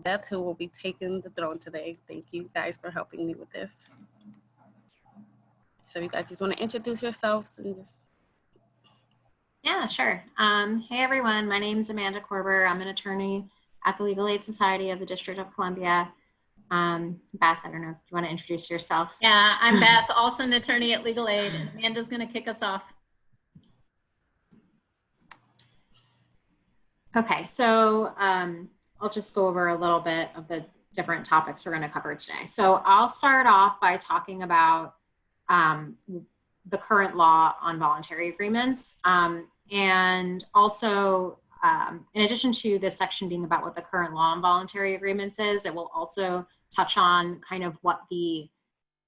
Beth, who will be taking the throne today. Thank you guys for helping me with this. So you guys just want to introduce yourselves and just. Yeah, sure. Hey everyone, my name is Amanda Korber. I'm an attorney at the Legal Aid Society of the District of Columbia. Beth, I don't know, do you want to introduce yourself? Yeah, I'm Beth, also an attorney at Legal Aid, and Amanda's going to kick us off. Okay, so I'll just go over a little bit of the different topics we're going to cover today. So I'll start off by talking about the current law on voluntary agreements. And also, in addition to this section being about what the current law on voluntary agreements is, it will also touch on kind of what the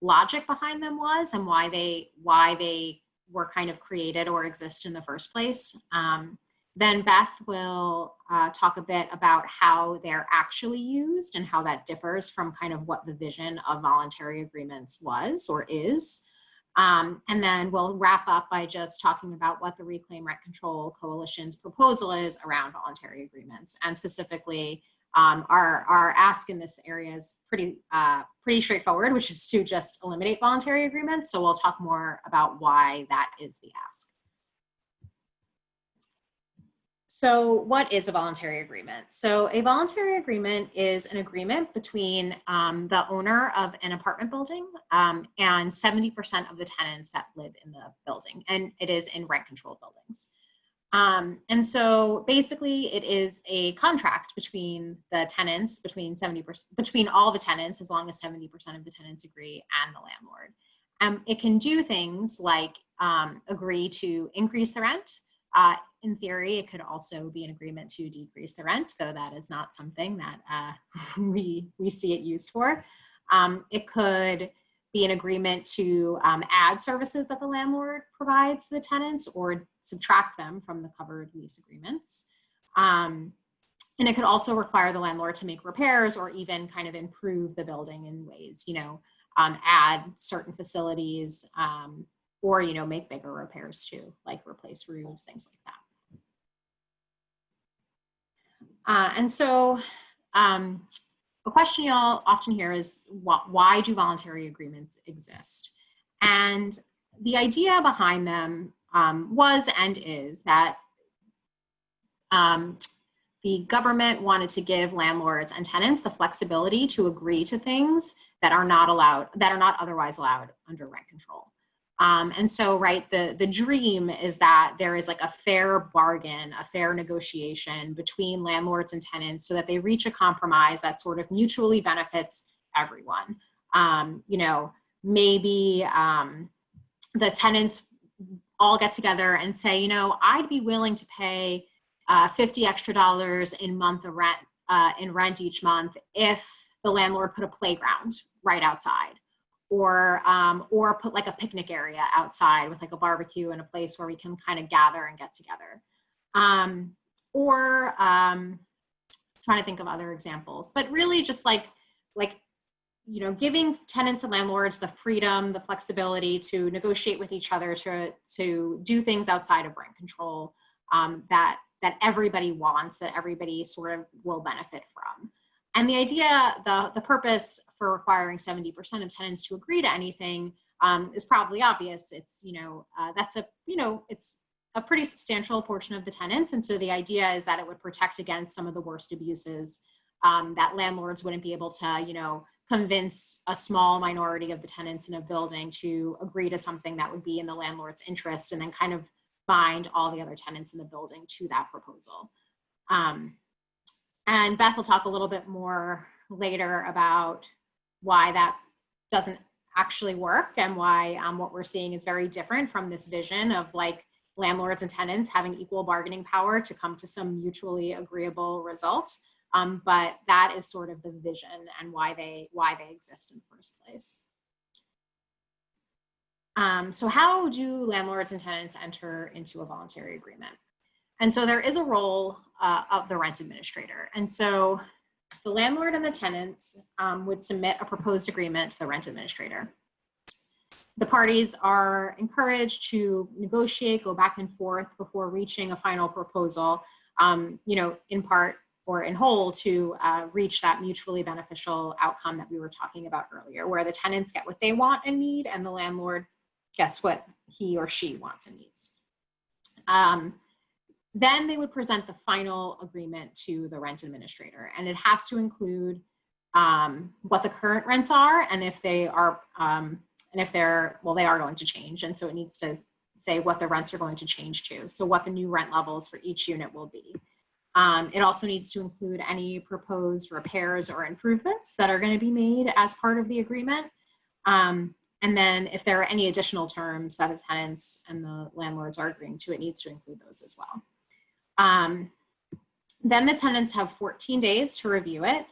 logic behind them was and why they were kind of created or exist in the first place. Then Beth will talk a bit about how they're actually used and how that differs from kind of what the vision of voluntary agreements was or is. And then we'll wrap up by just talking about what the Reclaim Rent Control Coalition's proposal is around voluntary agreements. And specifically, our ask in this area is pretty straightforward, which is to just eliminate voluntary agreements. So we'll talk more about why that is the ask. So what is a voluntary agreement? So a voluntary agreement is an agreement between the owner of an apartment building and 70% of the tenants that live in the building, and it is in rent controlled buildings. And so basically it is a contract between the tenants, between all the tenants, as long as 70% of the tenants agree, and the landlord. It can do things like agree to increase the rent. In theory, it could also be an agreement to decrease the rent, though that is not something that we see it used for. It could be an agreement to add services that the landlord provides to the tenants or subtract them from the covered lease agreements. And it could also require the landlord to make repairs or even kind of improve the building in ways, add certain facilities, or, make bigger repairs too, like replace roofs, things like that. And so a question you'll often hear is, why do voluntary agreements exist? And the idea behind them was and is that the government wanted to give landlords and tenants the flexibility to agree to things that are not otherwise allowed under rent control. And so, right, the dream is that there is like a fair bargain, a fair negotiation between landlords and tenants so that they reach a compromise that sort of mutually benefits everyone. Maybe the tenants all get together and say, I'd be willing to pay $50 extra in rent each month if the landlord put a playground right outside. Or put like a picnic area outside with like a barbecue and a place where we can kind of gather and get together. Trying to think of other examples, but really just giving tenants and landlords the freedom, the flexibility to negotiate with each other to do things outside of rent control that everybody wants, that everybody sort of will benefit from. And the idea, the purpose for requiring 70% of tenants to agree to anything is probably obvious. It's, it's a pretty substantial portion of the tenants. And so the idea is that it would protect against some of the worst abuses, that landlords wouldn't be able to, convince a small minority of the tenants in a building to agree to something that would be in the landlord's interest and then kind of bind all the other tenants in the building to that proposal. And Beth will talk a little bit more later about why that doesn't actually work and why what we're seeing is very different from this vision of like landlords and tenants having equal bargaining power to come to some mutually agreeable result. But that is sort of the vision and why they exist in the first place. So how do landlords and tenants enter into a voluntary agreement? And so there is a role of the rent administrator. And so the landlord and the tenants would submit a proposed agreement to the rent administrator. The parties are encouraged to negotiate, go back and forth before reaching a final proposal, in part or in whole to reach that mutually beneficial outcome that we were talking about earlier, where the tenants get what they want and need and the landlord gets what he or she wants and needs. Then they would present the final agreement to the rent administrator, and it has to include what the current rents are, and if they are, they are going to change, and so it needs to say what the rents are going to change to, so what the new rent levels for each unit will be. It also needs to include any proposed repairs or improvements that are going to be made as part of the agreement. And then if there are any additional terms that the tenants and the landlords are agreeing to, it needs to include those as well. Then the tenants have 14 days to review it.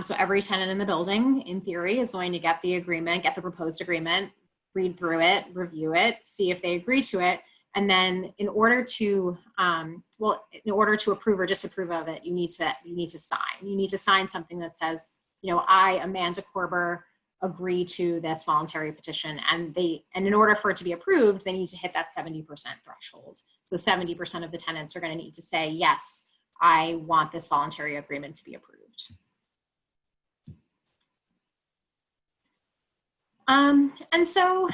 So every tenant in the building, in theory, is going to get the agreement, get the proposed agreement, read through it, review it, see if they agree to it. And then in order to, approve or disapprove of it, you need to sign. You need to sign something that says, I, Amanda Korber, agree to this voluntary petition. And in order for it to be approved, they need to hit that 70% threshold. So 70% of the tenants are going to need to say, yes, I want this voluntary agreement to be approved. And so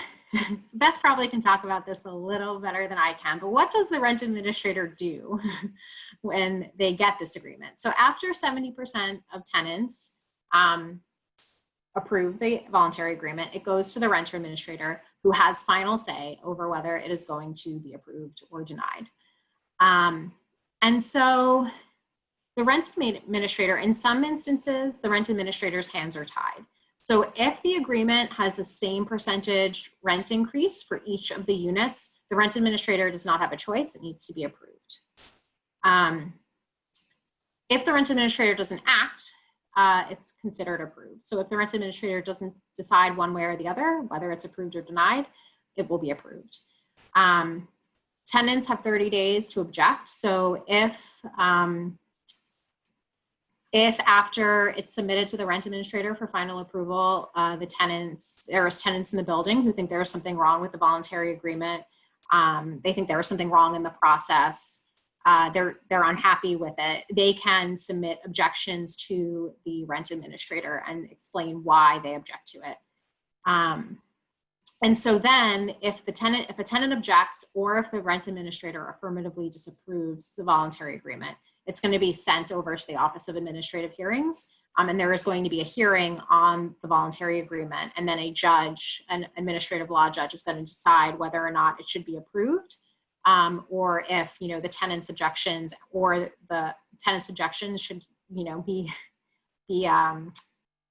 Beth probably can talk about this a little better than I can, but what does the rent administrator do when they get this agreement? So after 70% of tenants approve the voluntary agreement, it goes to the renter administrator, who has final say over whether it is going to be approved or denied. And so the rent administrator, in some instances, the rent administrator's hands are tied. So if the agreement has the same percentage rent increase for each of the units, the rent administrator does not have a choice. It needs to be approved. If the rent administrator doesn't act, it's considered approved. So if the rent administrator doesn't decide one way or the other, whether it's approved or denied, it will be approved. Tenants have 30 days to object. So if after it's submitted to the rent administrator for final approval, there are tenants in the building who think there is something wrong with the voluntary agreement, they think there was something wrong in the process, they're unhappy with it, they can submit objections to the rent administrator and explain why they object to it. And so then if a tenant objects, or if the rent administrator affirmatively disapproves the voluntary agreement, it's going to be sent over to the Office of Administrative Hearings. And there is going to be a hearing on the voluntary agreement. And then an administrative law judge, is going to decide whether or not it should be approved, or if, the tenant's objections should,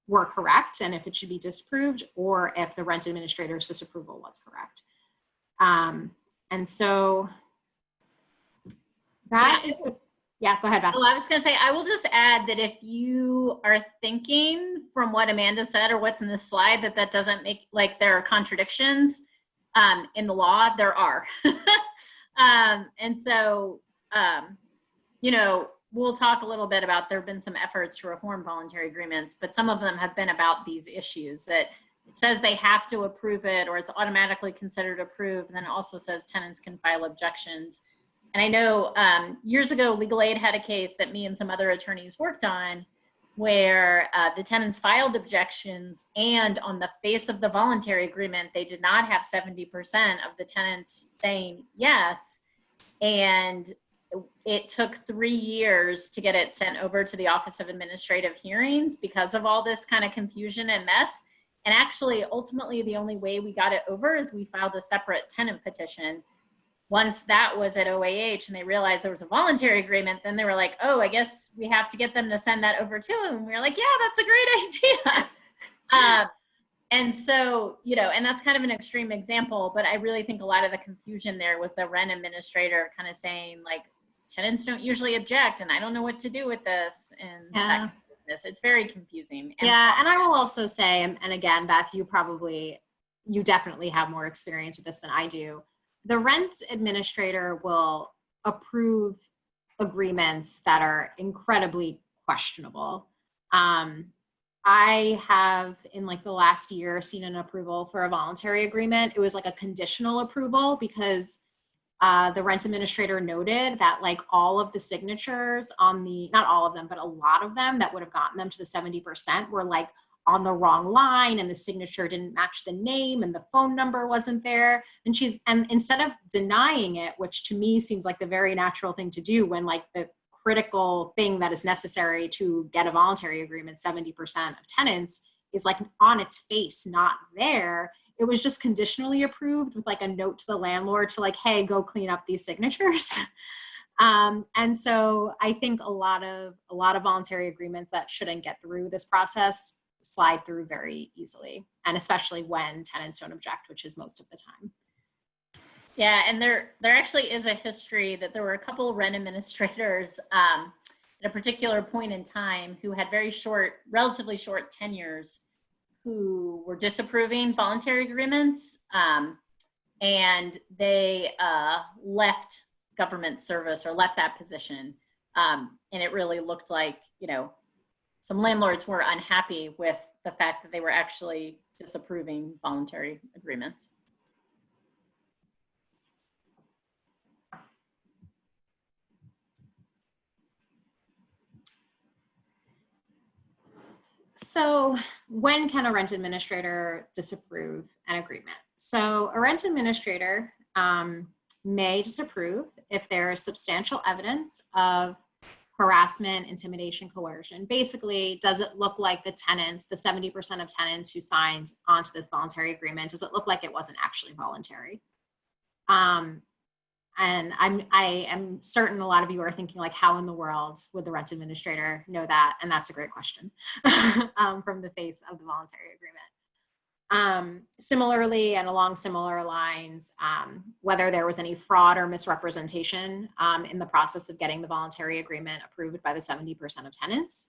were correct, and if it should be disapproved, or if the rent administrator's disapproval was correct. And so that is the, yeah, go ahead, Beth. Well, I was going to say, I will just add that if you are thinking from what Amanda said or what's in this slide that doesn't make, like, there are contradictions in the law, there are. And so, we'll talk a little bit about, there have been some efforts to reform voluntary agreements, but some of them have been about these issues, that it says they have to approve it, or it's automatically considered approved, and then it also says tenants can file objections. And I know years ago, Legal Aid had a case that me and some other attorneys worked on, where the tenants filed objections, and on the face of the voluntary agreement, they did not have 70% of the tenants saying yes. And it took 3 years to get it sent over to the Office of Administrative Hearings because of all this kind of confusion and mess. And actually, ultimately, the only way we got it over is we filed a separate tenant petition. Once that was at OAH and they realized there was a voluntary agreement, then they were like, oh, I guess we have to get them to send that over to them. And we were like, yeah, that's a great idea. And so, and that's kind of an extreme example, but I really think a lot of the confusion there was the rent administrator kind of saying, like, tenants don't usually object, and I don't know what to do with this. And that kind of business. It's very confusing. And and I will also say, and again, Beth, you definitely have more experience with this than I do. The rent administrator will approve agreements that are incredibly questionable. I have, in like the last year, seen an approval for a voluntary agreement. It was like a conditional approval because the rent administrator noted that like all of the signatures on the, not all of them, but a lot of them that would have gotten them to the 70% were like on the wrong line, and the signature didn't match the name and the phone number wasn't there. And instead of denying it, which to me seems like the very natural thing to do when like the critical thing that is necessary to get a voluntary agreement, 70% of tenants, is like on its face not there, it was just conditionally approved with like a note to the landlord to like, hey, go clean up these signatures. And so I think a lot of voluntary agreements that shouldn't get through this process slide through very easily, and especially when tenants don't object, which is most of the time. Yeah, and there actually is a history that there were a couple rent administrators at a particular point in time who had relatively short tenures, who were disapproving voluntary agreements, and they left government service or left that position, and it really looked like, you know, some landlords were unhappy with the fact that they were actually disapproving voluntary agreements. So when can a rent administrator disapprove an agreement? So a rent administrator may disapprove if there is substantial evidence of harassment, intimidation, coercion. Basically, does it look like the tenants, the 70% of tenants who signed onto this voluntary agreement, does it look like it wasn't actually voluntary? And I am certain a lot of you are thinking like, how in the world would the rent administrator know that? And that's a great question from the face of the voluntary agreement. Similarly, and along similar lines, whether there was any fraud or misrepresentation in the process of getting the voluntary agreement approved by the 70% of tenants.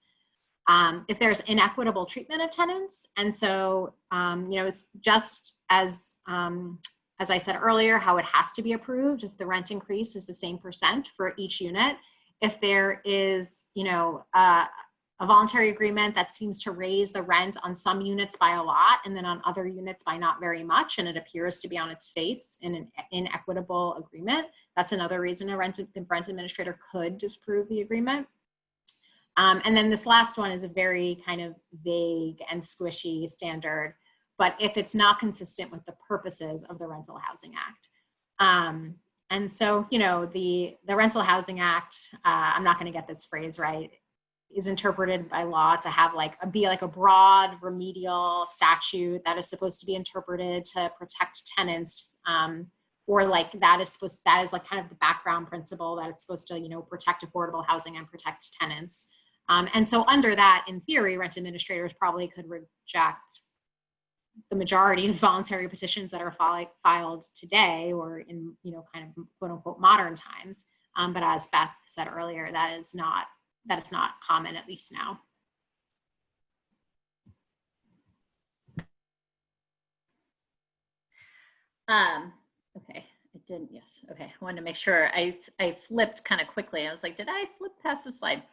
If there's inequitable treatment of tenants. And so, you know, it's just as I said earlier, how it has to be approved if the rent increase is the same percent for each unit. If there is, you know, a voluntary agreement that seems to raise the rent on some units by a lot and then on other units by not very much, and it appears to be on its face in an inequitable agreement, that's another reason the rent administrator could disapprove the agreement. And then this last one is a very kind of vague and squishy standard, but if it's not consistent with the purposes of the Rental Housing Act. And so, you know, the Rental Housing Act, I'm not going to get this phrase right, is interpreted by law to have be a broad remedial statute that is supposed to be interpreted to protect tenants, or like that is like kind of the background principle that it's supposed to, you know, protect affordable housing and protect tenants. And so under that, in theory, rent administrators probably could reject the majority of voluntary petitions that are filed today, or in, you know, kind of quote unquote modern times. But as Beth said earlier, that is not common, at least now. Okay, I didn't, yes, okay. I wanted to make sure I flipped kind of quickly. I was like, did I flip past the slide?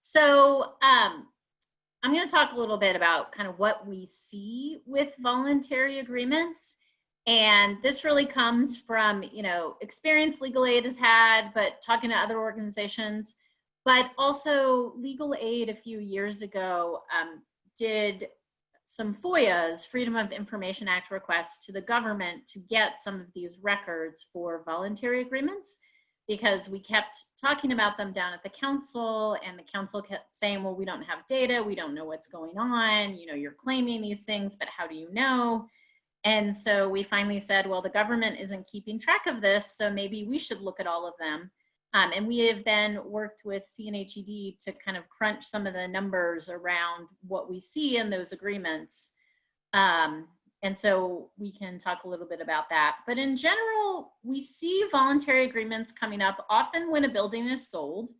So I'm going to talk a little bit about kind of what we see with voluntary agreements. And this really comes from, you know, experience legal aid has had, but talking to other organizations, but also legal aid a few years ago did some FOIAs, Freedom of Information Act requests to the government to get some of these records for voluntary agreements, because we kept talking about them down at the council, and the council kept saying, well, we don't have data, we don't know what's going on, you know, you're claiming these things, but how do you know? And so we finally said, well, the government isn't keeping track of this, so maybe we should look at all of them. And we have then worked with CNHED to kind of crunch some of the numbers around what we see in those agreements. And so we can talk a little bit about that. But in general, we see voluntary agreements coming up often when a building is sold.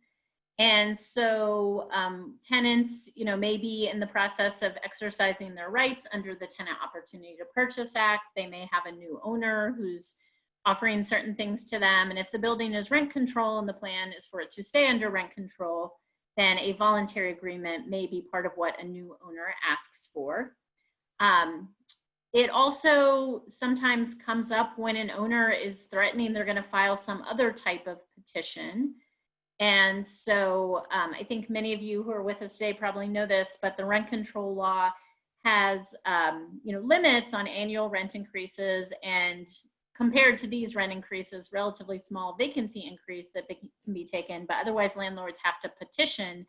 And so tenants, you know, may be in the process of exercising their rights under the Tenant Opportunity to Purchase Act. They may have a new owner who's offering certain things to them. And if the building is rent control and the plan is for it to stay under rent control, then a voluntary agreement may be part of what a new owner asks for. It also sometimes comes up when an owner is threatening they're going to file some other type of petition. And so I think many of you who are with us today probably know this, but the rent control law has limits on annual rent increases, and compared to these rent increases, relatively small vacancy increase that can be taken, but otherwise landlords have to petition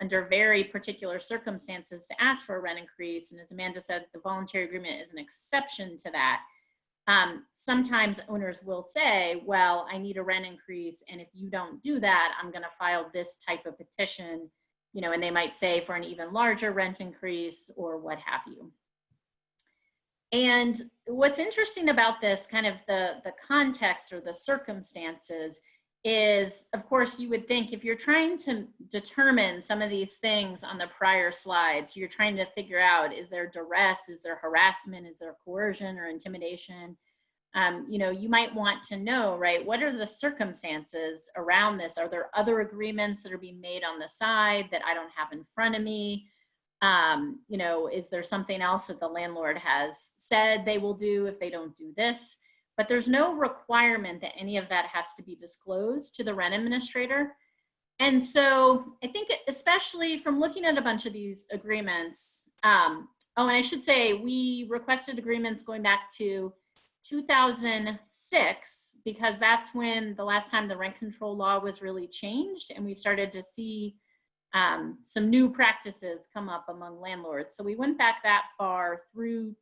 under very particular circumstances to ask for a rent increase. And as Amanda said, the voluntary agreement is an exception to that. Sometimes owners will say, well, I need a rent increase, and if you don't do that, I'm going to file this type of petition, and they might say for an even larger rent increase or what have you. And what's interesting about this, kind of the context or the circumstances, is, of course, you would think if you're trying to determine some of these things on the prior slides, you're trying to figure out, is there duress, is there harassment, is there coercion or intimidation? You might want to know, right, what are the circumstances around this? Are there other agreements that are being made on the side that I don't have in front of me? Is there something else that the landlord has said they will do if they don't do this? But there's no requirement that any of that has to be disclosed to the rent administrator. And so I think, especially from looking at a bunch of these agreements, and I should say we requested agreements going back to 2006, because that's when the last time the rent control law was really changed, and we started to see some new practices come up among landlords. So we went back that far through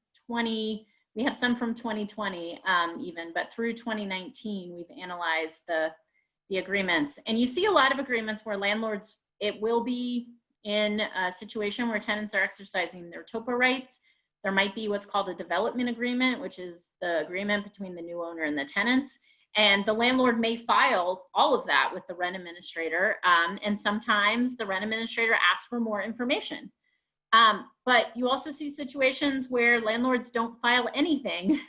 we have some from 2020 even, but through 2019, we've analyzed the agreements. And you see a lot of agreements where landlords, it will be in a situation where tenants are exercising their TOPA rights. There might be what's called a development agreement, which is the agreement between the new owner and the tenants. And the landlord may file all of that with the rent administrator. And sometimes the rent administrator asks for more information. But you also see situations where landlords don't file anything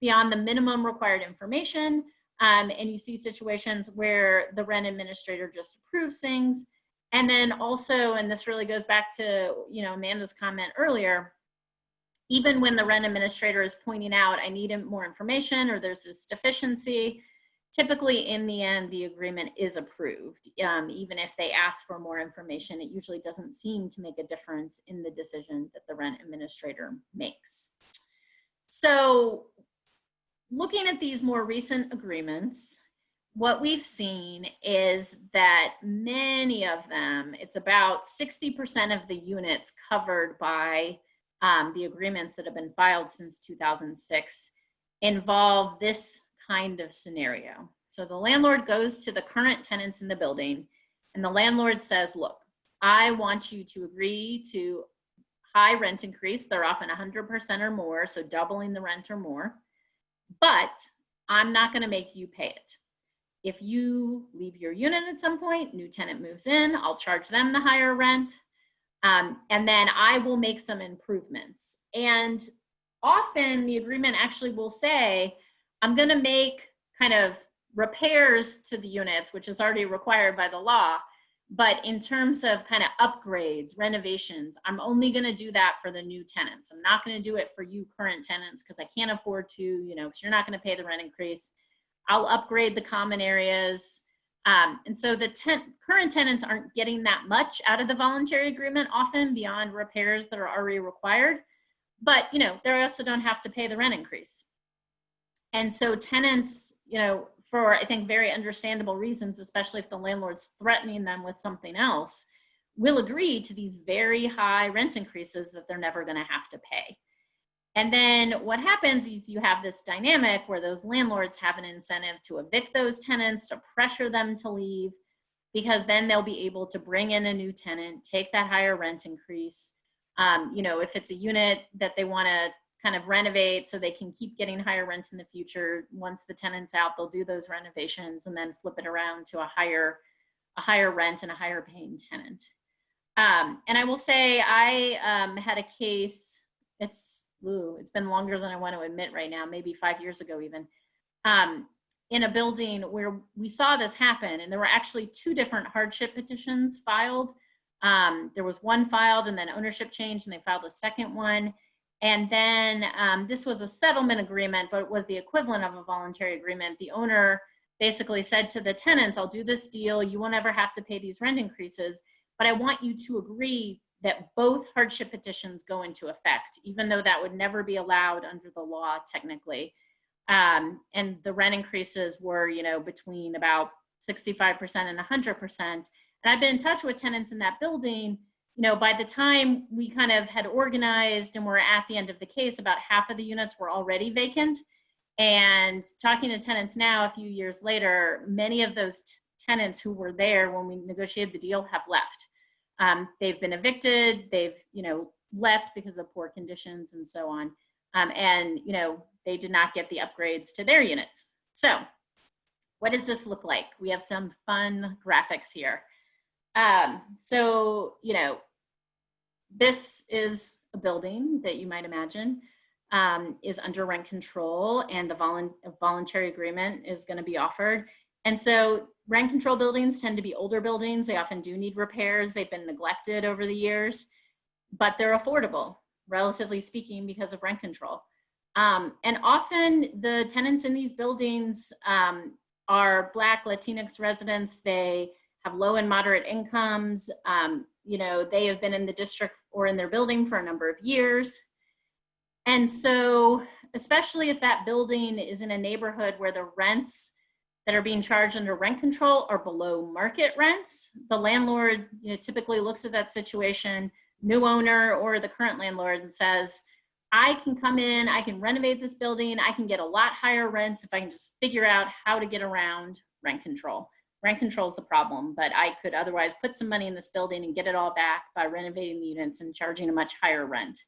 beyond the minimum required information. And you see situations where the rent administrator just approves things. And then also, and this really goes back to, Amanda's comment earlier, even when the rent administrator is pointing out, I need more information, or there's this deficiency, typically in the end, the agreement is approved. Even if they ask for more information, it usually doesn't seem to make a difference in the decision that the rent administrator makes. So looking at these more recent agreements, what we've seen is that many of them, it's about 60% of the units covered by the agreements that have been filed since 2006 involve this kind of scenario. So the landlord goes to the current tenants in the building, and the landlord says, look, I want you to agree to high rent increase. They're often 100% or more, so doubling the rent or more, but I'm not going to make you pay it. If you leave your unit at some point, new tenant moves in, I'll charge them the higher rent, and then I will make some improvements. And often the agreement actually will say, I'm going to make kind of repairs to the units, which is already required by the law. But in terms of kind of upgrades, renovations, I'm only going to do that for the new tenants. I'm not going to do it for you current tenants because I can't afford to, because you're not going to pay the rent increase. I'll upgrade the common areas. And so the current tenants aren't getting that much out of the voluntary agreement, often beyond repairs that are already required. But, they also don't have to pay the rent increase. And so tenants, for I think very understandable reasons, especially if the landlord's threatening them with something else, will agree to these very high rent increases that they're never going to have to pay. And then what happens is you have this dynamic where those landlords have an incentive to evict those tenants, to pressure them to leave, because then they'll be able to bring in a new tenant, take that higher rent increase. If it's a unit that they want to kind of renovate so they can keep getting higher rent in the future, once the tenant's out, they'll do those renovations and then flip it around to a higher rent and a higher paying tenant. And I will say I had a case, it's been longer than I want to admit right now, maybe 5 years ago even, in a building where we saw this happen, and there were actually 2 different hardship petitions filed. There was one filed and then ownership changed, and they filed a second one. And then this was a settlement agreement, but it was the equivalent of a voluntary agreement. The owner basically said to the tenants, I'll do this deal. You won't ever have to pay these rent increases, but I want you to agree that both hardship petitions go into effect, even though that would never be allowed under the law technically. And the rent increases were, you know, between about 65% and 100%. And I've been in touch with tenants in that building. You know, by the time we kind of had organized and were at the end of the case, about half of the units were already vacant. And talking to tenants now, a few years later, many of those tenants who were there when we negotiated the deal have left. They've been evicted, they've, you know, left because of poor conditions and so on. And, you know, they did not get the upgrades to their units. So what does this look like? We have some fun graphics here. So, you know, this is a building that you might imagine is under rent control, and the voluntary agreement is going to be offered. And so rent control buildings tend to be older buildings. They often do need repairs. They've been neglected over the years, but they're affordable, relatively speaking, because of rent control. And often the tenants in these buildings are Black, Latinx residents. They have low and moderate incomes. You know, they have been in the district or in their building for a number of years. And so, especially if that building is in a neighborhood where the rents that are being charged under rent control are below market rents, the landlord, you know, typically looks at that situation, new owner or the current landlord, and says, I can come in, I can renovate this building, I can get a lot higher rents if I can just figure out how to get around rent control. Rent control is the problem, but I could otherwise put some money in this building and get it all back by renovating the units and charging a much higher rent.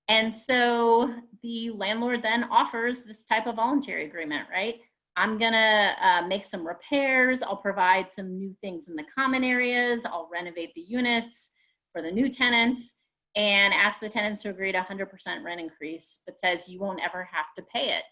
And so the landlord then offers this type of voluntary agreement, right? I'm gonna make some repairs, I'll provide some new things in the common areas, I'll renovate the units for the new tenants, and ask the tenants to agree to 100% rent increase, but says you won't ever have to pay it.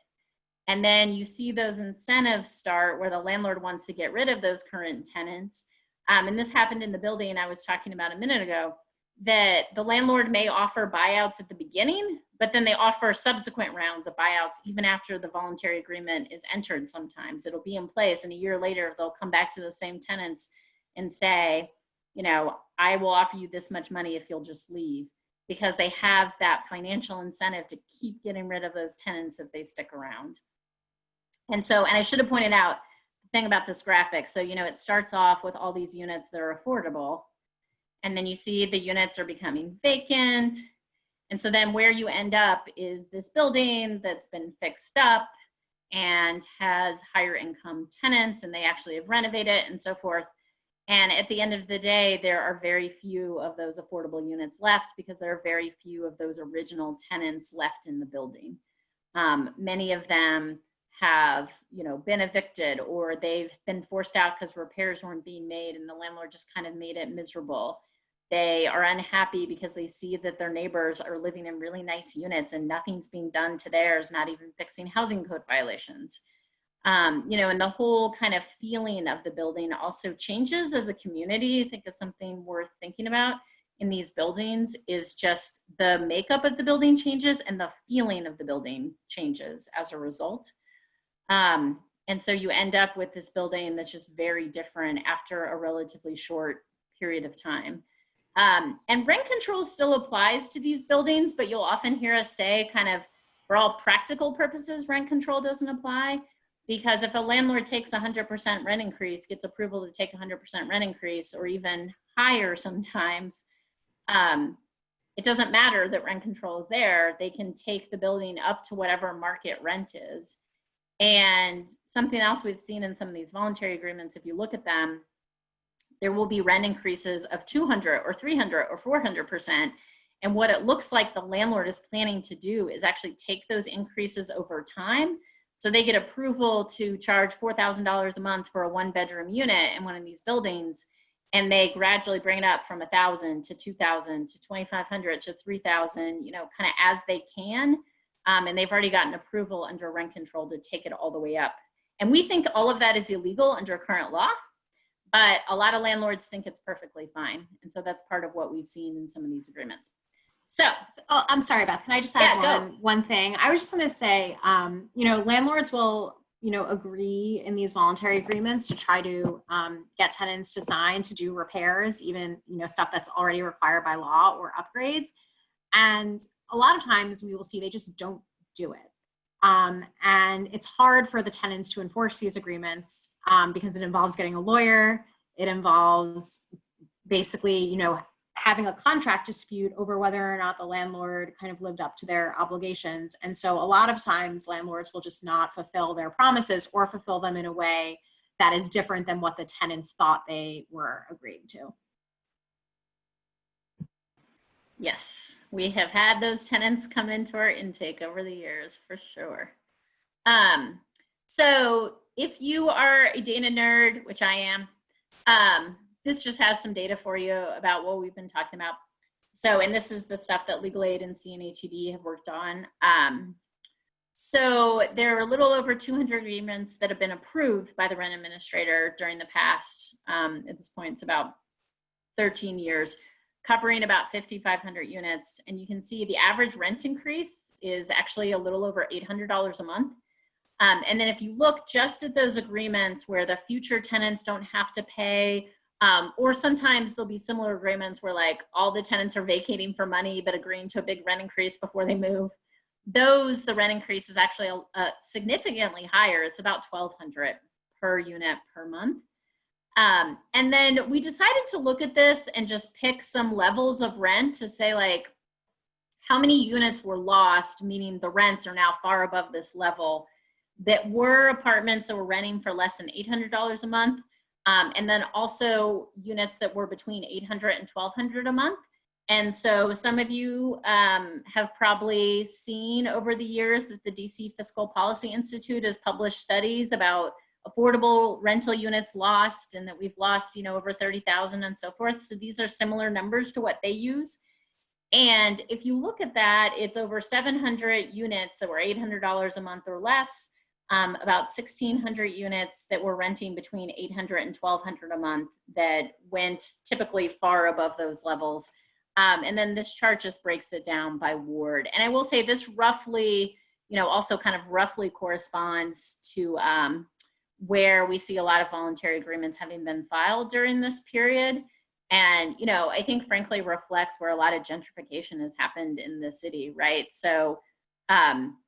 And then you see those incentives start where the landlord wants to get rid of those current tenants. And this happened in the building I was talking about a minute ago, that the landlord may offer buyouts at the beginning, but then they offer subsequent rounds of buyouts even after the voluntary agreement is entered. Sometimes it'll be in place, and a year later they'll come back to the same tenants and say, you know, I will offer you this much money if you'll just leave, because they have that financial incentive to keep getting rid of those tenants if they stick around. And so, and I should have pointed out the thing about this graphic. So, you know, it starts off with all these units that are affordable, and then you see the units are becoming vacant. And so then where you end up is this building that's been fixed up and has higher income tenants, and they actually have renovated and so forth. And at the end of the day, there are very few of those affordable units left because there are very few of those original tenants left in the building. Many of them have, you know, been evicted, or they've been forced out because repairs weren't being made and the landlord just kind of made it miserable. They are unhappy because they see that their neighbors are living in really nice units and nothing's being done to theirs, not even fixing housing code violations. You know, and the whole kind of feeling of the building also changes as a community. I think is something worth thinking about in these buildings is just the makeup of the building changes and the feeling of the building changes as a result. And so you end up with this building that's just very different after a relatively short period of time. And rent control still applies to these buildings, but you'll often hear us say kind of, for all practical purposes, rent control doesn't apply. Because if a landlord takes 100% rent increase, gets approval to take 100% rent increase, or even higher sometimes, it doesn't matter that rent control is there. They can take the building up to whatever market rent is. And something else we've seen in some of these voluntary agreements, if you look at them, there will be rent increases of 200 or 300 or 400%. And what it looks like the landlord is planning to do is actually take those increases over time. So they get approval to charge $4,000 a month for a one-bedroom unit in one of these buildings, and they gradually bring it up from 1,000 to 2,000 to 2,500 to 3,000, you know, kind of as they can. And they've already gotten approval under rent control to take it all the way up. And we think all of that is illegal under current law, but a lot of landlords think it's perfectly fine. And so that's part of what we've seen in some of these agreements. So Oh, I'm sorry, Beth. Can I just Yeah, add one thing? I was just going to say, you know, landlords will, you know, agree in these voluntary agreements to try to get tenants to sign to do repairs, even, you know, stuff that's already required by law or upgrades. And a lot of times we will see they just don't do it. And it's hard for the tenants to enforce these agreements because it involves getting a lawyer. It involves basically, you know, having a contract dispute over whether or not the landlord kind of lived up to their obligations. And so a lot of times landlords will just not fulfill their promises or fulfill them in a way that is different than what the tenants thought they were agreeing to. Yes, we have had those tenants come into our intake over the years for sure. So if you are a data nerd, which I am, this just has some data for you about what we've been talking about. So, and this is the stuff that Legal Aid and CNHED have worked on. So there are a little over 200 agreements that have been approved by the rent administrator during the past, at this point, it's about 13 years, covering about 5,500 units. And you can see the average rent increase is actually a little over $800 a month. And then if you look just at those agreements where the future tenants don't have to pay, or sometimes there'll be similar agreements where like all the tenants are vacating for money but agreeing to a big rent increase before they move, those, the rent increase is actually significantly higher. It's about $1,200 per unit per month. And then we decided to look at this and just pick some levels of rent to say like how many units were lost, meaning the rents are now far above this level, that were apartments that were renting for less than $800 a month. And then also units that were between $800 and $1,200 a month. And so some of you have probably seen over the years that the DC Fiscal Policy Institute has published studies about affordable rental units lost, and that we've lost, you know, over 30,000 and so forth. So these are similar numbers to what they use. And if you look at that, it's over 700 units that were $800 a month or less, about 1,600 units that were renting between $800 and $1,200 a month that went typically far above those levels. And then this chart just breaks it down by ward. And I will say this roughly, you know, also kind of roughly corresponds to where we see a lot of voluntary agreements having been filed during this period. And, you know, I think frankly reflects where a lot of gentrification has happened in the city, right? So,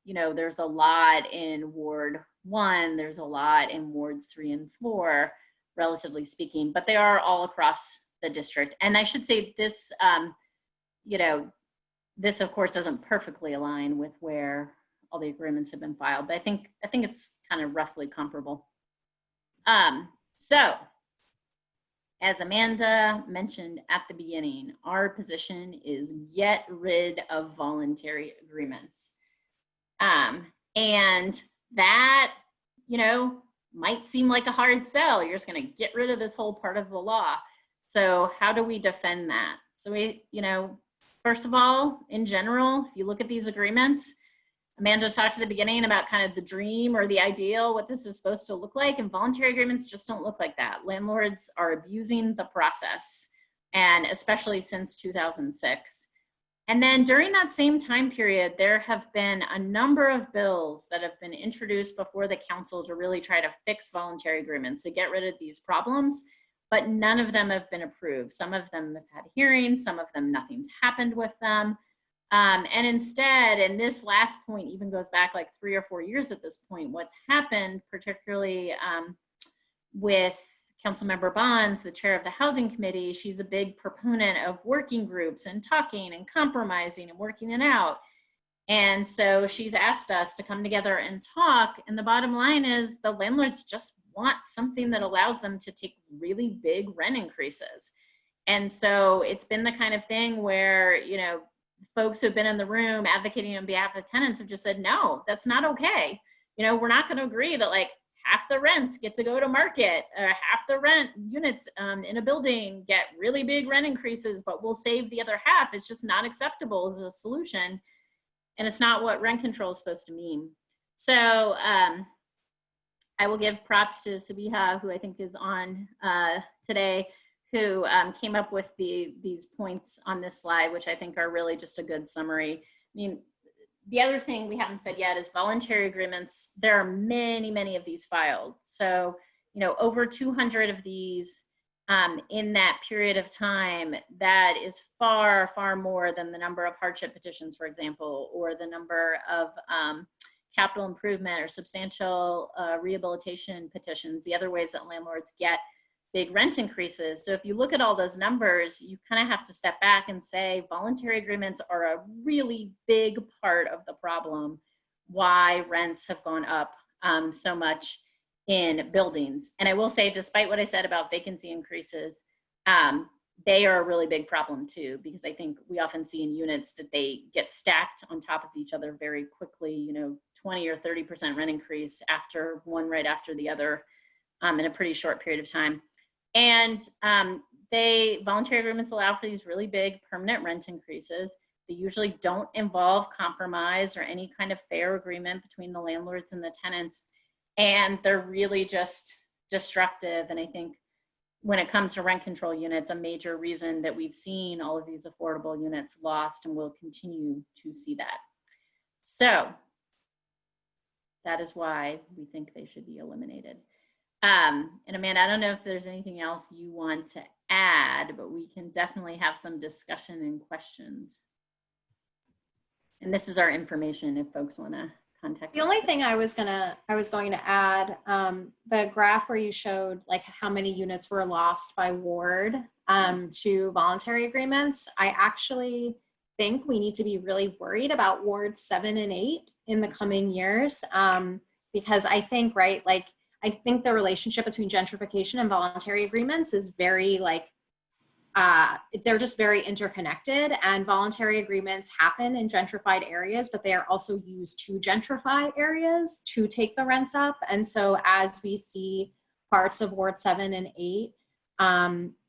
you know, there's a lot in Ward 1, there's a lot in Wards 3 and 4, relatively speaking, but they are all across the district. And I should say this, you know, this of course doesn't perfectly align with where all the agreements have been filed, but I think it's kind of roughly comparable. So as Amanda mentioned at the beginning, our position is get rid of voluntary agreements. And that, you know, might seem like a hard sell. You're just going to get rid of this whole part of the law. So how do we defend that? So we, you know, first of all, in general, if you look at these agreements, Amanda talked at the beginning about kind of the dream or the ideal, what this is supposed to look like, and voluntary agreements just don't look like that. Landlords are abusing the process, and especially since 2006. And then during that same time period, there have been a number of bills that have been introduced before the council to really try to fix voluntary agreements, to get rid of these problems, but none of them have been approved. Some of them have had hearings, some of them nothing's happened with them. And instead, and this last point even goes back like 3 or 4 years at this point, what's happened, particularly with Councilmember Bonds, the chair of the Housing Committee, she's a big proponent of working groups and talking and compromising and working it out. And so she's asked us to come together and talk. And the bottom line is the landlords just want something that allows them to take really big rent increases. And so it's been the kind of thing where, you know, folks who've been in the room advocating on behalf of tenants have just said, no, that's not okay. You know, we're not going to agree that like half the rents get to go to market, or half the rent units in a building get really big rent increases, but we'll save the other half. It's just not acceptable as a solution. And it's not what rent control is supposed to mean. So I will give props to Sabiha, who I think is on today, who came up with these points on this slide, which I think are really just a good summary. I mean, the other thing we haven't said yet is voluntary agreements. There are many, many of these filed. So, you know, over 200 of these in that period of time. That is far, far more than the number of hardship petitions, for example, or the number of capital improvement or substantial rehabilitation petitions, the other ways that landlords get big rent increases. So if you look at all those numbers, you kind of have to step back and say voluntary agreements are a really big part of the problem why rents have gone up so much in buildings. And I will say, despite what I said about vacancy increases, they are a really big problem too, because I think we often see in units that they get stacked on top of each other very quickly, you know, 20 or 30% rent increase after one right after the other in a pretty short period of time. And voluntary agreements allow for these really big permanent rent increases. They usually don't involve compromise or any kind of fair agreement between the landlords and the tenants. And they're really just destructive. And I think when it comes to rent control units, a major reason that we've seen all of these affordable units lost, and will continue to see that. So that is why we think they should be eliminated. And Amanda, I don't know if there's anything else you want to add, but we can definitely have some discussion and questions. And this is our information if folks want to contact us. The only thing I was going to add, the graph where you showed like how many units were lost by ward to voluntary agreements, I actually think we need to be really worried about wards 7 and 8 in the coming years, because I think, right, like, I think the relationship between gentrification and voluntary agreements is very like, they're just very interconnected, and voluntary agreements happen in gentrified areas, but they are also used to gentrify areas to take the rents up. And so as we see parts of Ward 7 and 8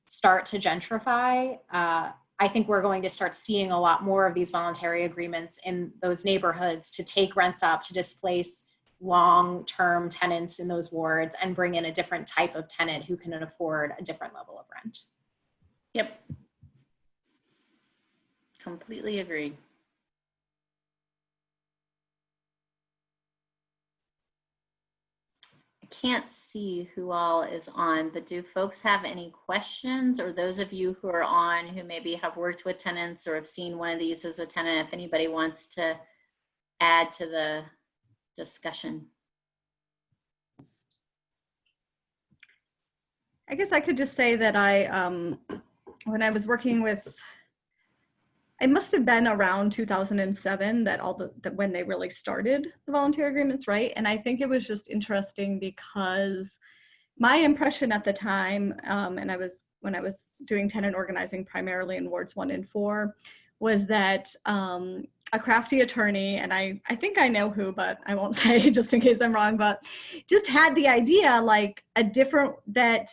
start to gentrify, I think we're going to start seeing a lot more of these voluntary agreements in those neighborhoods to take rents up, to displace long-term tenants in those wards and bring in a different type of tenant who can afford a different level of rent. Yep. Completely agree. I can't see who all is on, but do folks have any questions, or those of you who are on who maybe have worked with tenants or have seen one of these as a tenant, if anybody wants to add to the discussion? I guess I could just say that when I was working with, it must have been around 2007 that when they really started the voluntary agreements, right? And I think it was just interesting because my impression at the time, when I was doing tenant organizing primarily in wards 1 and 4, was that a crafty attorney, and I think I know who, but I won't say just in case I'm wrong, but just had the idea like that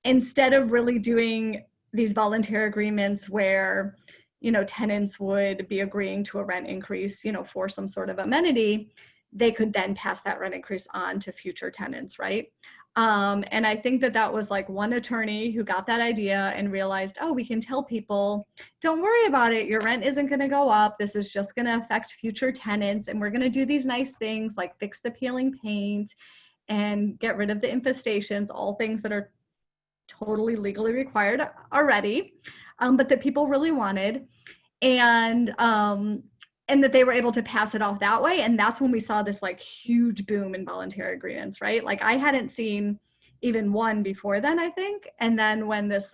instead of really doing these voluntary agreements where, you know, tenants would be agreeing to a rent increase, you know, for some sort of amenity, they could then pass that rent increase on to future tenants, right? And I think that was like one attorney who got that idea and realized, oh, we can tell people, don't worry about it. Your rent isn't going to go up. This is just going to affect future tenants. And we're going to do these nice things like fix the peeling paint and get rid of the infestations, all things that are totally legally required already, but that people really wanted. And that they were able to pass it off that way. And that's when we saw this like huge boom in voluntary agreements, right? Like I hadn't seen even one before then, I think. And then when this,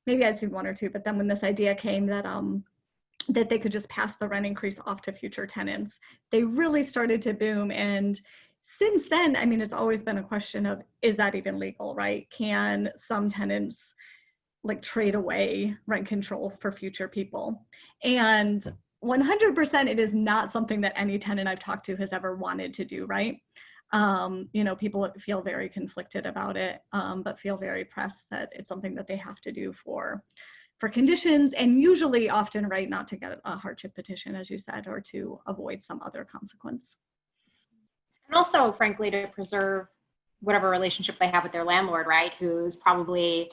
maybe I'd seen one or two, but then when this idea came that they could just pass the rent increase off to future tenants, they really started to boom. And since then, I mean, it's always been a question of, is that even legal, right? Can some tenants like trade away rent control for future people? And 100% it is not something that any tenant I've talked to has ever wanted to do, right? You know, people feel very conflicted about it, but feel very pressed that it's something that they have to do for conditions, and usually often, right, not to get a hardship petition, as you said, or to avoid some other consequence. And also, frankly, to preserve whatever relationship they have with their landlord, right? Who's probably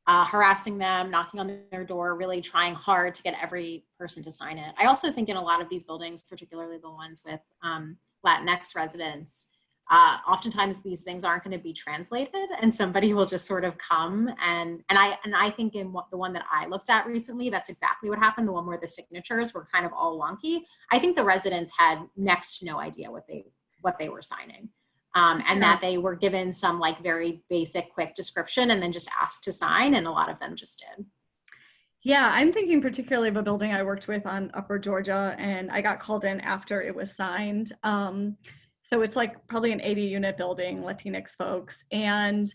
harassing them, knocking on their door, really trying hard to get every person to sign it. I also think in a lot of these buildings, particularly the ones with Latinx residents, oftentimes these things aren't going to be translated, and somebody will just sort of come and I think in the one that I looked at recently, that's exactly what happened. The one where the signatures were kind of all wonky. I think the residents had next to no idea what they were signing. And that they were given some like very basic, quick description and then just asked to sign, and a lot of them just did. Yeah, I'm thinking particularly of a building I worked with on Upper Georgia, and I got called in after it was signed. So it's like probably an 80-unit building, Latinx folks, and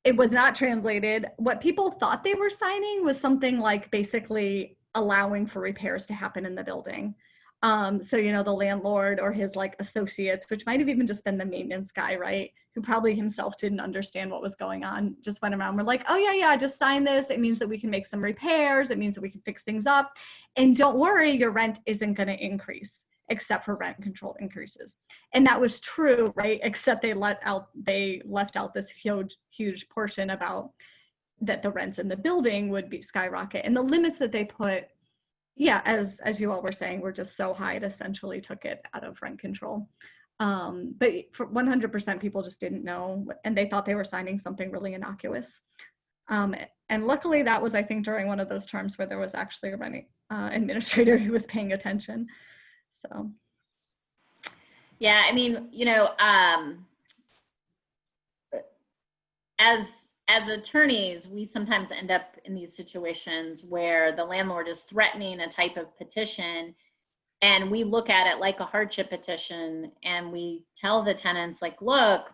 it was not translated. What people thought they were signing was something like basically allowing for repairs to happen in the building. So, you know, the landlord or his like associates, which might have even just been the maintenance guy, right? Who probably himself didn't understand what was going on, just went around. We're like, oh yeah, just sign this. It means that we can make some repairs. It means that we can fix things up. And don't worry, your rent isn't going to increase except for rent control increases. And that was true, right? Except they left out this huge portion about that the rents in the building would be skyrocket. And the limits that they put, yeah, as you all were saying, were just so high, it essentially took it out of rent control. But for 100% people just didn't know, and they thought they were signing something really innocuous. And luckily that was, I think, during one of those terms where there was actually a rent administrator who was paying attention. So. Yeah, I mean, you know, as attorneys, we sometimes end up in these situations where the landlord is threatening a type of petition, and we look at it like a hardship petition, and we tell the tenants, like, look,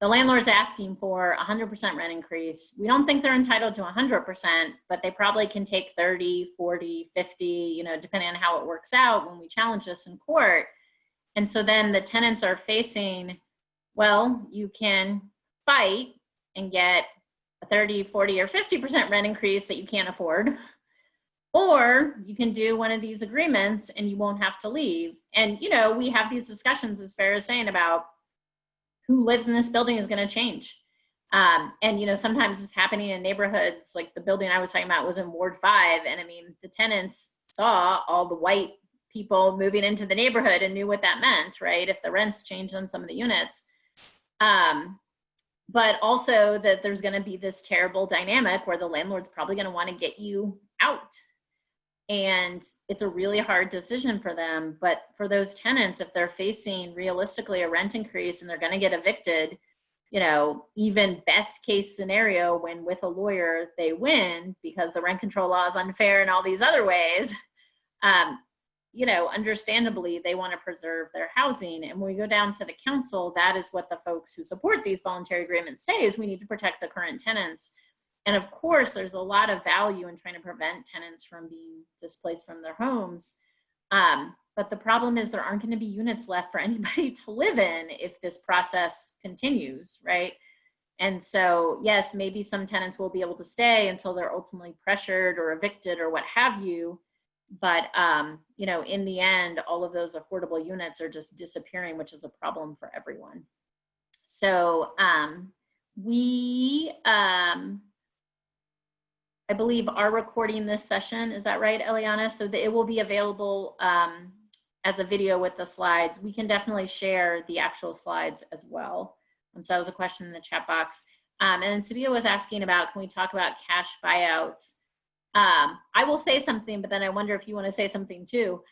the landlord's asking for 100% rent increase. We don't think they're entitled to 100%, but they probably can take 30, 40, 50, you know, depending on how it works out when we challenge this in court. And so then the tenants are facing, well, you can fight and get a 30, 40, or 50% rent increase that you can't afford. Or you can do one of these agreements and you won't have to leave. And, you know, we have these discussions, as Farrah is saying, about who lives in this building is going to change. And, you know, sometimes it's happening in neighborhoods, like the building I was talking about was in Ward 5. And I mean, the tenants saw all the white people moving into the neighborhood and knew what that meant, right? If the rents changed on some of the units. But also that there's going to be this terrible dynamic where the landlord's probably going to want to get you out. And it's a really hard decision for them. But for those tenants, if they're facing realistically a rent increase and they're going to get evicted, you know, even best case scenario, when with a lawyer they win because the rent control law is unfair in all these other ways, you know, understandably, they want to preserve their housing. And when we go down to the council, that is what the folks who support these voluntary agreements say, is we need to protect the current tenants. And of course, there's a lot of value in trying to prevent tenants from being displaced from their homes. But the problem is there aren't going to be units left for anybody to live in if this process continues, right? And so, yes, maybe some tenants will be able to stay until they're ultimately pressured or evicted or what have you. But, you know, in the end, all of those affordable units are just disappearing, which is a problem for everyone. So we, I believe, are recording this session. Is that right, Eliana? So it will be available as a video with the slides. We can definitely share the actual slides as well. So that was a question in the chat box. And then Sabia was asking about, can we talk about cash buyouts? I will say something, but then I wonder if you want to say something too.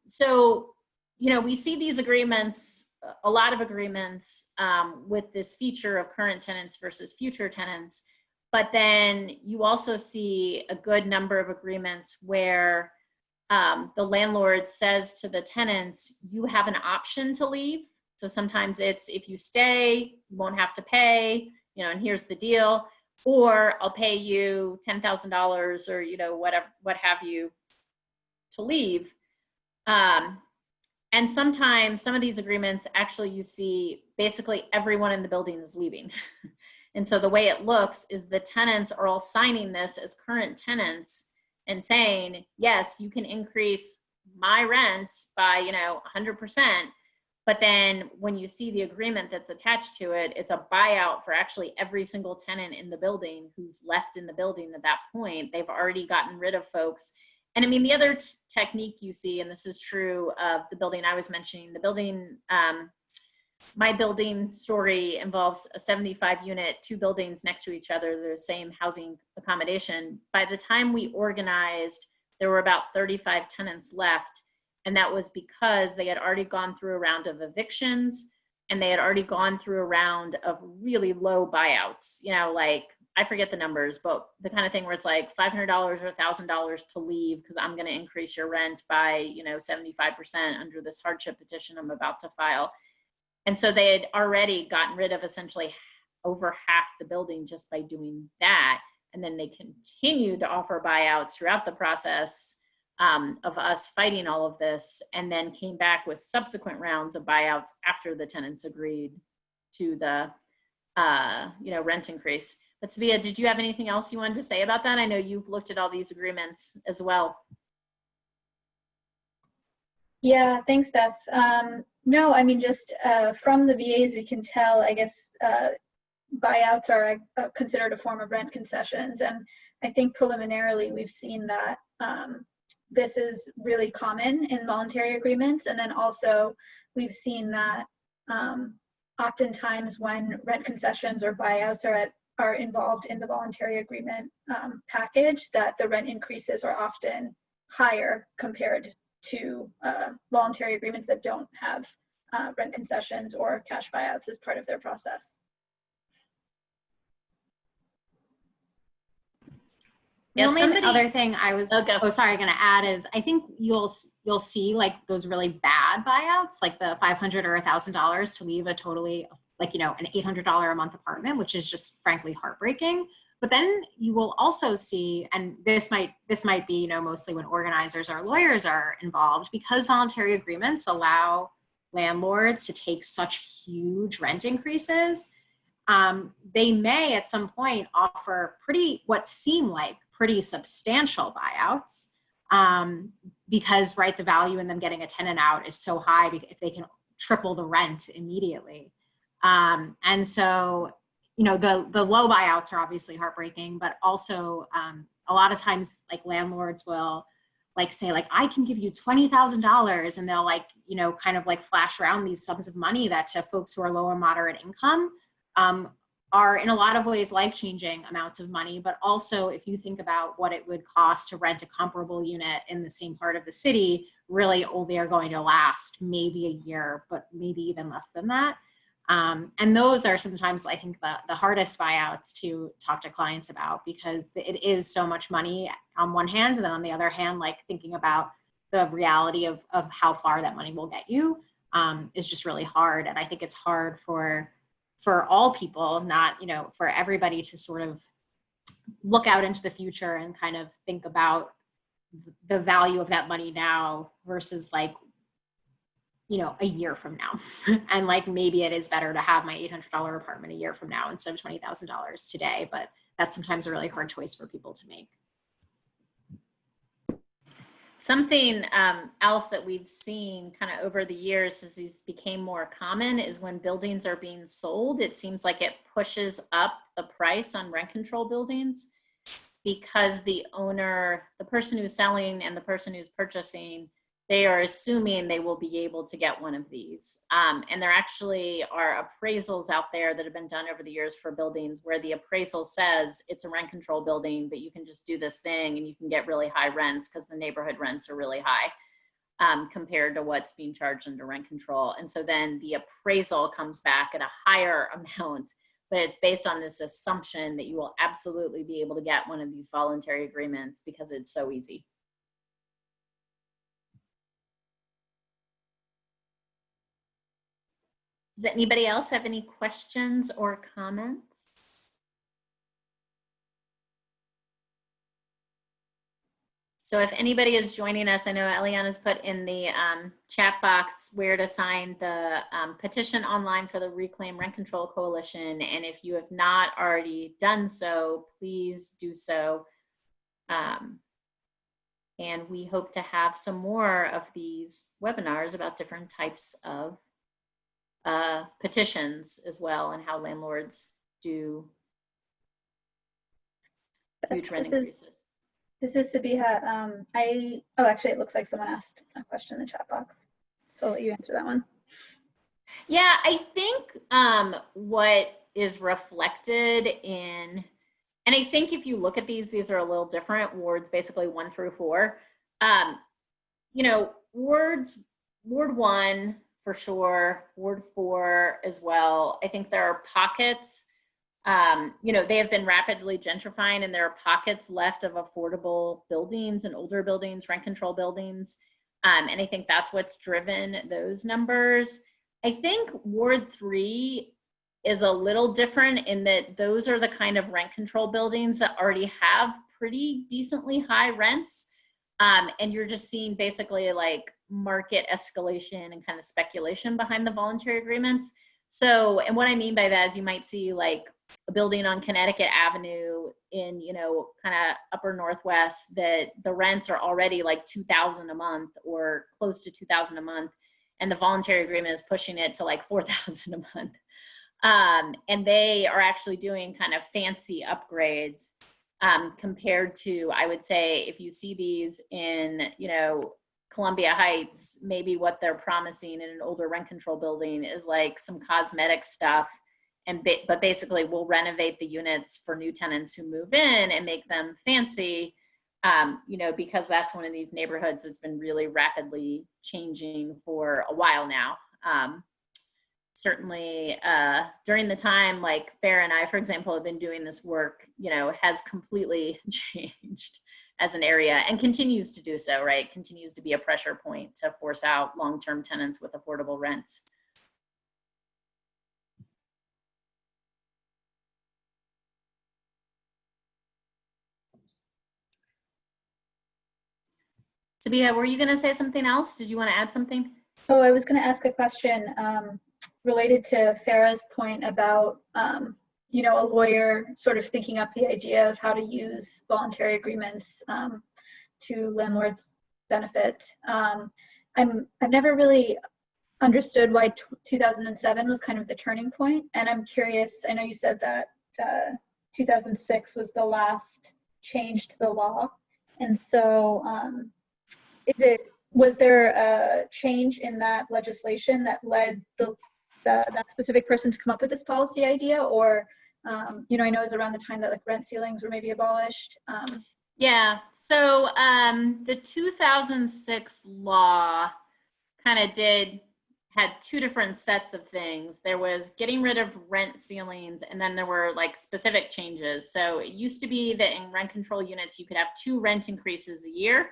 So, you know, we see these agreements, a lot of agreements with this feature of current tenants versus future tenants. But then you also see a good number of agreements where the landlord says to the tenants, you have an option to leave. So sometimes it's, if you stay, you won't have to pay, you know, and here's the deal. Or I'll pay you $10,000 or, you know, whatever, what have you, to leave. And sometimes some of these agreements, actually you see basically everyone in the building is leaving. And so the way it looks is the tenants are all signing this as current tenants and saying, yes, you can increase my rent by, you know, 100%, But then when you see the agreement that's attached to it, it's a buyout for actually every single tenant in the building who's left in the building at that point. They've already gotten rid of folks. And I mean, the other technique you see, and this is true of the building I was mentioning, the building, my building story involves a 75 unit, 2 buildings next to each other, the same housing accommodation. By the time we organized, there were about 35 tenants left. And that was because they had already gone through a round of evictions and they had already gone through a round of really low buyouts, you know, like I forget the numbers, but the kind of thing where it's like $500 or $1,000 to leave because I'm going to increase your rent by, you know, 75% under this hardship petition I'm about to file. And so they had already gotten rid of essentially over half the building just by doing that. And then they continued to offer buyouts throughout the process of us fighting all of this, and then came back with subsequent rounds of buyouts after the tenants agreed to the you know, rent increase. But Savia, did you have anything else you wanted to say about that? I know you've looked at all these agreements as well. Yeah, thanks, Beth. No, I mean, just from the VAs, we can tell, I guess, buyouts are considered a form of rent concessions. And I think preliminarily we've seen that this is really common in voluntary agreements. And then also we've seen that oftentimes when rent concessions or buyouts are involved in the voluntary agreement package, that the rent increases are often higher compared to voluntary agreements that don't have rent concessions or cash buyouts as part of their process. The only other thing I was going to add is I think you'll see like those really bad buyouts, like the $500 or $1,000 to leave a totally, like, you know, an $800 a month apartment, which is just frankly heartbreaking. But then you will also see, and this might be, you know, mostly when organizers or lawyers are involved, because voluntary agreements allow landlords to take such huge rent increases. They may at some point offer what seem like pretty substantial buyouts because, right, the value in them getting a tenant out is so high if they can triple the rent immediately. And so, you know, the low buyouts are obviously heartbreaking, but also a lot of times like landlords will like say like, I can give you $20,000, and they'll like, you know, kind of like flash around these sums of money that to folks who are low or moderate income are in a lot of ways life-changing amounts of money. But also if you think about what it would cost to rent a comparable unit in the same part of the city, really only are going to last maybe a year, but maybe even less than that. And those are sometimes, I think, the hardest buyouts to talk to clients about, because it is so much money on one hand, and then on the other hand, like thinking about the reality of how far that money will get you is just really hard. And I think it's hard for all people, not, you know, for everybody to sort of look out into the future and kind of think about the value of that money now versus like, you know, a year from now. And like, maybe it is better to have my $800 apartment a year from now instead of $20,000 today, but that's sometimes a really hard choice for people to make. Something else that we've seen kind of over the years as these became more common is when buildings are being sold, it seems like it pushes up the price on rent control buildings, because the owner, the person who's selling and the person who's purchasing, they are assuming they will be able to get one of these. And there actually are appraisals out there that have been done over the years for buildings where the appraisal says it's a rent control building, but you can just do this thing and you can get really high rents because the neighborhood rents are really high compared to what's being charged under rent control. And so then the appraisal comes back at a higher amount, but it's based on this assumption that you will absolutely be able to get one of these voluntary agreements because it's so easy. Does anybody else have any questions or comments? So if anybody is joining us, I know Eliana's put in the chat box where to sign the petition online for the Reclaim Rent Control Coalition. And if you have not already done so, please do so. And we hope to have some more of these webinars about different types of petitions as well, and how landlords do huge rent increases. This is Sabiha. Oh, actually, it looks like someone asked a question in the chat box. So I'll let you answer that one. Yeah, I think what is reflected in, and I think if you look at these are a little different, wards basically 1 through 4. You know, Ward 1 for sure, Ward 4 as well. I think there are pockets, you know, they have been rapidly gentrifying, and there are pockets left of affordable buildings and older buildings, rent control buildings. And I think that's what's driven those numbers. I think Ward 3 is a little different in that those are the kind of rent control buildings that already have pretty decently high rents. And you're just seeing basically like market escalation and kind of speculation behind the voluntary agreements. So, and what I mean by that is you might see like a building on Connecticut Avenue in, you know, kind of upper Northwest that the rents are already like $2,000 a month or close to $2,000 a month. And the voluntary agreement is pushing it to like $4,000 a month. And they are actually doing kind of fancy upgrades compared to, I would say, if you see these in, you know, Columbia Heights, maybe what they're promising in an older rent control building is like some cosmetic stuff, and but basically we'll renovate the units for new tenants who move in and make them fancy, you know, because that's one of these neighborhoods that's been really rapidly changing for a while now. Certainly during the time like Farah and I, for example, have been doing this work, you know, has completely changed as an area and continues to do so, right? Continues to be a pressure point to force out long-term tenants with affordable rents. Sabiha, were you going to say something else? Did you want to add something? Oh, I was going to ask a question related to Farah's point about, you know, a lawyer sort of thinking up the idea of how to use voluntary agreements to landlords' benefit. I've never really understood why 2007 was kind of the turning point, and I'm curious. I know you said that 2006 was the last change to the law, and so was there a change in that legislation that led that specific person to come up with this policy idea, or you know, I know it was around the time that like rent ceilings were maybe abolished. Yeah, so the 2006 law kind of had two different sets of things. There was getting rid of rent ceilings, and then there were like specific changes. So it used to be that in rent control units, you could have 2 rent increases a year.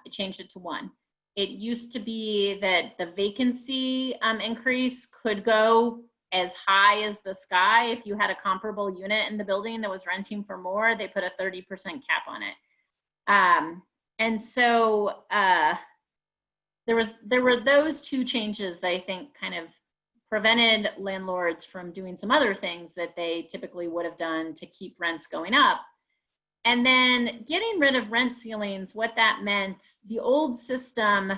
It changed it to 1. It used to be that the vacancy increase could go as high as the sky. If you had a comparable unit in the building that was renting for more, they put a 30% cap on it. And so there were those 2 changes that I think kind of prevented landlords from doing some other things that they typically would have done to keep rents going up. And then getting rid of rent ceilings, what that meant, the old system,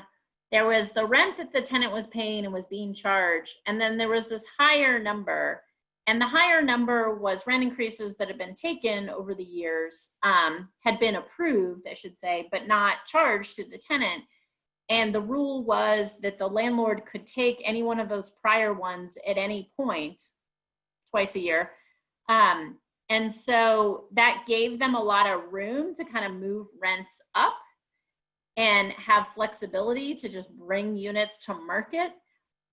there was the rent that the tenant was paying and was being charged, and then there was this higher number. And the higher number was rent increases that had been taken over the years, had been approved, I should say, but not charged to the tenant. And the rule was that the landlord could take any one of those prior ones at any point, twice a year. And so that gave them a lot of room to kind of move rents up and have flexibility to just bring units to market.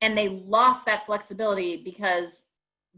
And they lost that flexibility because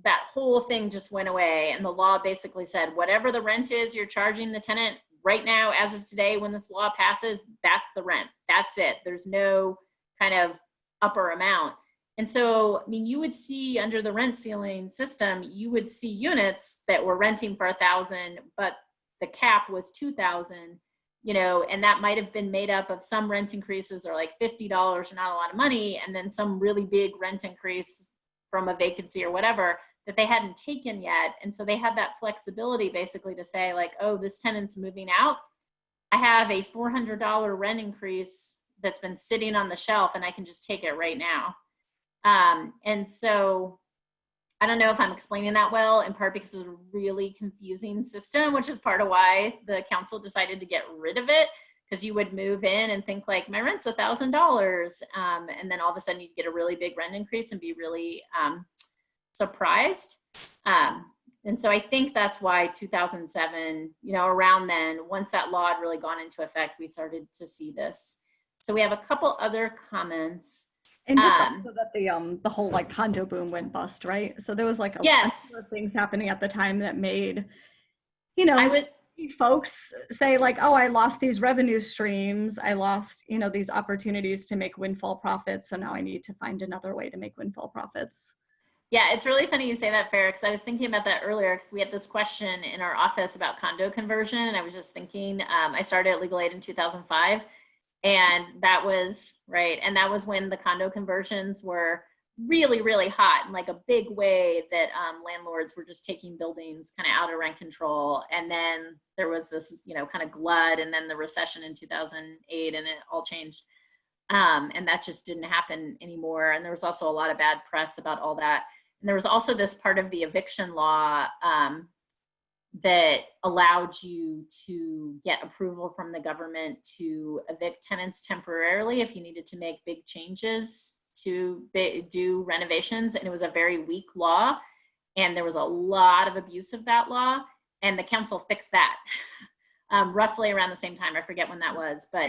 that whole thing just went away. And the law basically said, whatever the rent is you're charging the tenant right now, as of today, when this law passes, that's the rent. That's it. There's no kind of upper amount. And so, I mean, you would see under the rent ceiling system, you would see units that were renting for $1,000, but the cap was $2,000, you know, and that might have been made up of some rent increases or like $50 or not a lot of money, and then some really big rent increase from a vacancy or whatever that they hadn't taken yet. And so they had that flexibility basically to say like, oh, this tenant's moving out. I have a $400 rent increase that's been sitting on the shelf and I can just take it right now. And so I don't know if I'm explaining that well, in part because it was a really confusing system, which is part of why the council decided to get rid of it, because you would move in and think like, my rent's $1,000. And then all of a sudden you'd get a really big rent increase and be really surprised. And so I think that's why 2007, around then, once that law had really gone into effect, we started to see this. So we have a couple other comments. And just also that the whole like condo boom went bust, right? So there was like a lot of things happening at the time that made, folks say like, oh, I lost these revenue streams. I lost, these opportunities to make windfall profits. So now I need to find another way to make windfall profits. Yeah, it's really funny you say that, Farrah, because I was thinking about that earlier, because we had this question in our office about condo conversion. And I was just thinking, I started at Legal Aid in 2005. And that was, right, and that was when the condo conversions were really, really hot in like a big way that landlords were just taking buildings kind of out of rent control. And then there was this, kind of glut, and then the recession in 2008, and it all changed. And that just didn't happen anymore. And there was also a lot of bad press about all that. And there was also this part of the eviction law that allowed you to get approval from the government to evict tenants temporarily if you needed to make big changes to do renovations. And it was a very weak law. And there was a lot of abuse of that law. And the council fixed that roughly around the same time. I forget when that was, but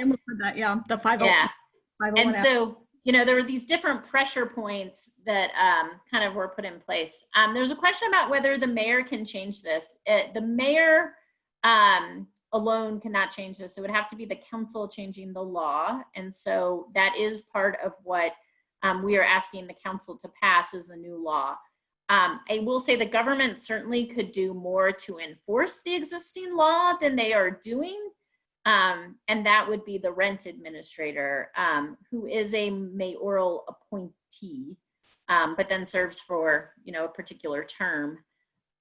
yeah, the 501. Yeah. 501. And so, there were these different pressure points that kind of were put in place. There's a question about whether the mayor can change this. The mayor alone cannot change this. It would have to be the council changing the law. And so that is part of what we are asking the council to pass as the new law. I will say the government certainly could do more to enforce the existing law than they are doing. And that would be the rent administrator, who is a mayoral appointee, but then serves for, a particular term.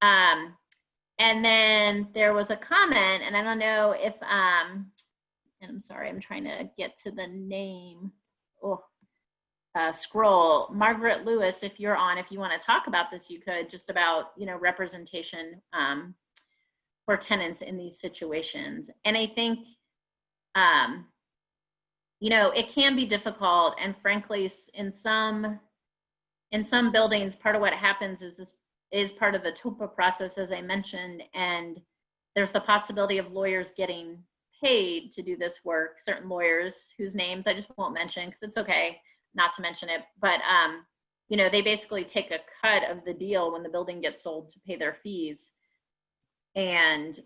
And then there was a comment, and I don't know if, and I'm sorry, I'm trying to get to the name. Scroll. Margaret Lewis, if you're on, if you want to talk about this, you could, just about, representation for tenants in these situations. And I think, it can be difficult. And frankly, in some buildings, part of what happens is this is part of the TOPA process, as I mentioned, and there's the possibility of lawyers getting paid to do this work, certain lawyers whose names I just won't mention because it's okay not to mention it, but they basically take a cut of the deal when the building gets sold to pay their fees. And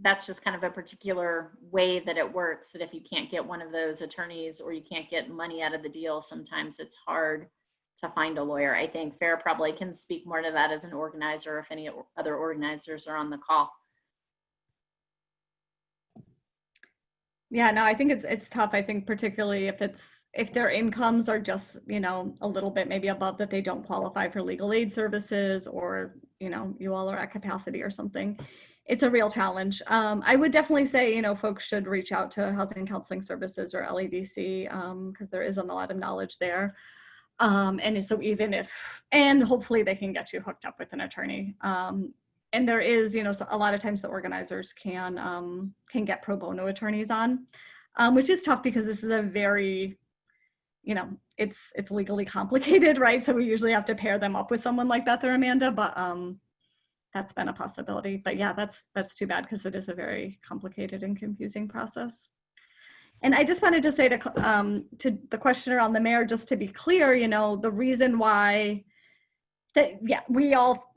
that's just kind of a particular way that it works, that if you can't get one of those attorneys or you can't get money out of the deal, sometimes it's hard to find a lawyer. I think Farrah probably can speak more to that as an organizer, if any other organizers are on the call. Yeah, no, I think it's tough. I think particularly if their incomes are just, a little bit maybe above that, they don't qualify for legal aid services, or, you all are at capacity or something. It's a real challenge. I would definitely say, folks should reach out to Housing Counseling Services or LADC, because there isn't a lot of knowledge there. And so and hopefully they can get you hooked up with an attorney. And there is, so a lot of times the organizers can get pro bono attorneys on, which is tough because this is a very, it's legally complicated, right? So we usually have to pair them up with someone like that there, Amanda, but that's been a possibility. But yeah, that's too bad because it is a very complicated and confusing process. And I just wanted to say to the questioner on the mayor, just to be clear, the reason why we all,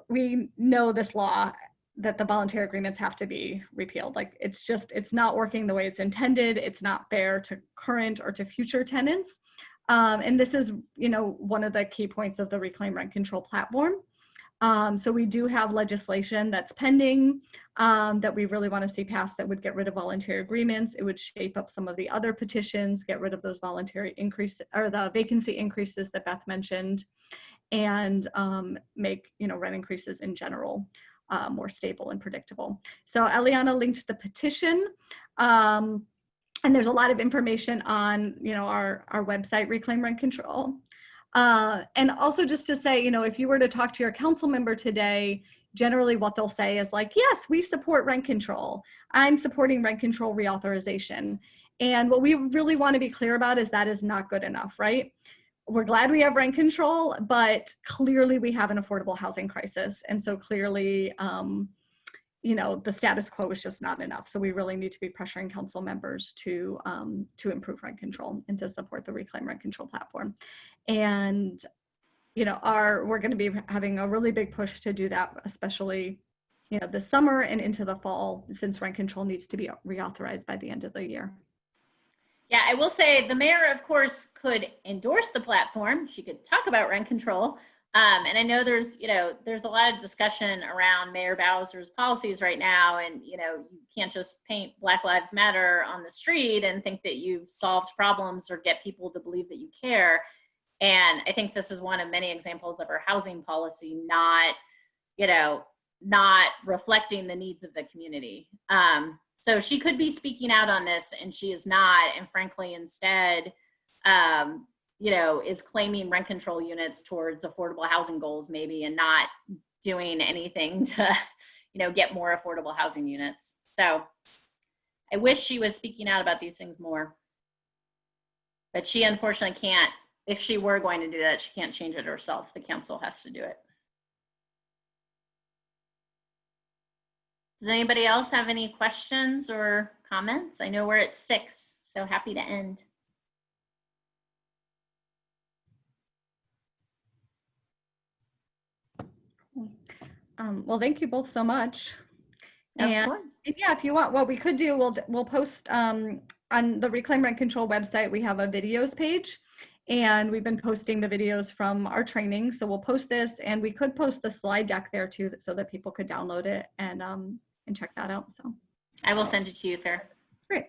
we know this law, that the voluntary agreements have to be repealed. Like, it's not working the way it's intended. It's not fair to current or to future tenants. And this is, one of the key points of the Reclaim Rent Control platform. So we do have legislation that's pending that we really want to see passed that would get rid of voluntary agreements. It would shape up some of the other petitions, get rid of those voluntary increases or the vacancy increases that Beth mentioned, and make rent increases in general more stable and predictable. So Eliana linked the petition, and there's a lot of information on our website, Reclaim Rent Control. And also just to say, you know, if you were to talk to your council member today, generally what they'll say is like, yes, we support rent control. I'm supporting rent control reauthorization. And what we really want to be clear about is that is not good enough, right? We're glad we have rent control, but clearly we have an affordable housing crisis. And so clearly, you know, the status quo is just not enough. So we really need to be pressuring council members to improve rent control and to support the Reclaim Rent Control platform. And, you know, we're going to be having a really big push to do that, especially, you know, this summer and into the fall, since rent control needs to be reauthorized by the end of the year. Yeah, I will say the mayor, of course, could endorse the platform. She could talk about rent control. And I know there's a lot of discussion around Mayor Bowser's policies right now. And, you know, you can't just paint Black Lives Matter on the street and think that you've solved problems or get people to believe that you care. And I think this is one of many examples of her housing policy not reflecting the needs of the community. So she could be speaking out on this, and she is not. And frankly, instead, is claiming rent control units towards affordable housing goals maybe, and not doing anything to, get more affordable housing units. So I wish she was speaking out about these things more. But she unfortunately can't. If she were going to do that, she can't change it herself. The council has to do it. Does anybody else have any questions or comments? I know we're at 6, so happy to end. Well, thank you both so much. Of And course. yeah, if you want, what we could do, we'll post on the Reclaim Rent Control website. We have a videos page, and we've been posting the videos from our training. So we'll post this, and we could post the slide deck there too, so that people could download it and check that out. So I will send it to you, Fair. Great.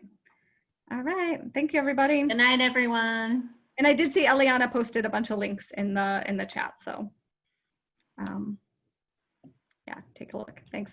All right. Thank you, everybody. Good night, everyone. And I did see Eliana posted a bunch of links in the chat. So yeah, take a look. Thanks.